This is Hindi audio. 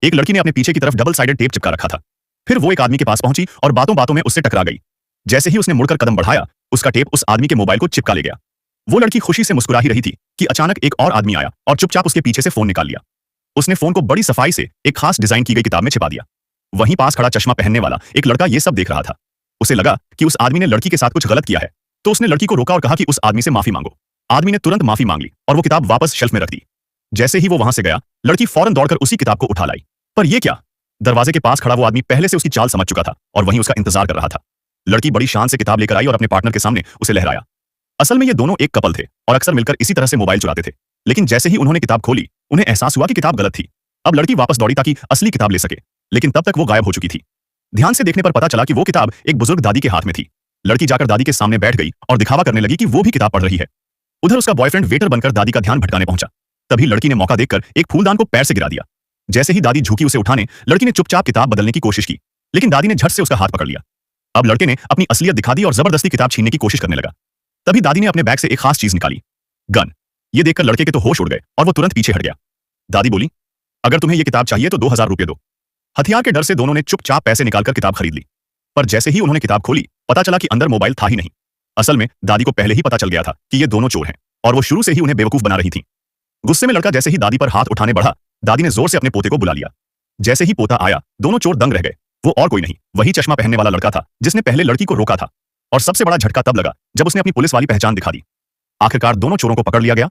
एक लड़की ने अपने पीछे की तरफ डबल साइडेड टेप चिपका रखा था। फिर वो एक आदमी के पास पहुंची और बातों बातों में उससे टकरा गई। जैसे ही उसने मुड़कर कदम बढ़ाया, उसका टेप उस आदमी के मोबाइल को चिपका ले गया। वो लड़की खुशी से मुस्कुरा ही रही थी कि अचानक एक और आदमी आया और चुपचाप उसके पीछे से फोन निकाल लिया। उसने फोन को बड़ी सफाई से एक खास डिजाइन की गई किताब में छिपा दिया। वहीं पास खड़ा चश्मा पहनने वाला एक लड़का ये सब देख रहा था। उसे लगा कि उस आदमी ने लड़की के साथ कुछ गलत किया है, तो उसने लड़की को रोका और कहा कि उस आदमी से माफी मांगो। आदमी ने तुरंत माफी मांग ली और वो किताब वापस शेल्फ में रख दी। जैसे ही वो वहां से गया, लड़की फौरन दौड़कर उसी किताब को उठा लाई। पर ये क्या? दरवाजे के पास खड़ा वो आदमी पहले से उसकी चाल समझ चुका था और वहीं उसका इंतजार कर रहा था। लड़की बड़ी शान से किताब लेकर आई और अपने पार्टनर के सामने उसे लहराया। असल में ये दोनों एक कपल थे और अक्सर मिलकर इसी तरह से मोबाइल चुराते थे। लेकिन जैसे ही उन्होंने किताब खोली, उन्हें एहसास हुआ कि किताब गलत थी। अब लड़की वापस दौड़ी ताकि असली किताब ले सके, लेकिन तब तक वो गायब हो चुकी थी। ध्यान से देखने पर पता चला कि वो किताब एक बुजुर्ग दादी के हाथ में थी। लड़की जाकर दादी के सामने बैठ गई और दिखावा करने लगी कि वो भी किताब पढ़ रही है। उधर उसका बॉयफ्रेंड वेटर बनकर दादी का ध्यान भटकाने पहुंचा। तभी लड़की ने मौका देखकर एक फूलदान को पैर से गिरा दिया। जैसे ही दादी झुकी उसे उठाने, लड़की ने चुपचाप किताब बदलने की कोशिश की, लेकिन दादी ने झट से उसका हाथ पकड़ लिया। अब लड़के ने अपनी असलियत दिखा दी और जबरदस्ती किताब छीनने की कोशिश करने लगा। तभी दादी ने अपने बैग से एक खास चीज निकाली, गन। ये देखकर लड़के के तो होश उड़ गए और वो तुरंत पीछे हट गया। दादी बोली, अगर तुम्हें ये किताब चाहिए तो 2000 रुपये दो। हथियार के डर से दोनों ने चुपचाप पैसे निकालकर किताब खरीद ली। पर जैसे ही उन्होंने किताब खोली, पता चला कि अंदर मोबाइल था ही नहीं। असल में दादी को पहले ही पता चल गया था कि ये दोनों चोर हैं और वो शुरू से ही उन्हें बेवकूफ बना रही थी। गुस्से में लड़का जैसे ही दादी पर हाथ उठाने बढ़ा, दादी ने जोर से अपने पोते को बुला लिया। जैसे ही पोता आया, दोनों चोर दंग रह गए। वो और कोई नहीं, वही चश्मा पहनने वाला लड़का था जिसने पहले लड़की को रोका था। और सबसे बड़ा झटका तब लगा जब उसने अपनी पुलिस वाली पहचान दिखा दी। आखिरकार दोनों चोरों को पकड़ लिया गया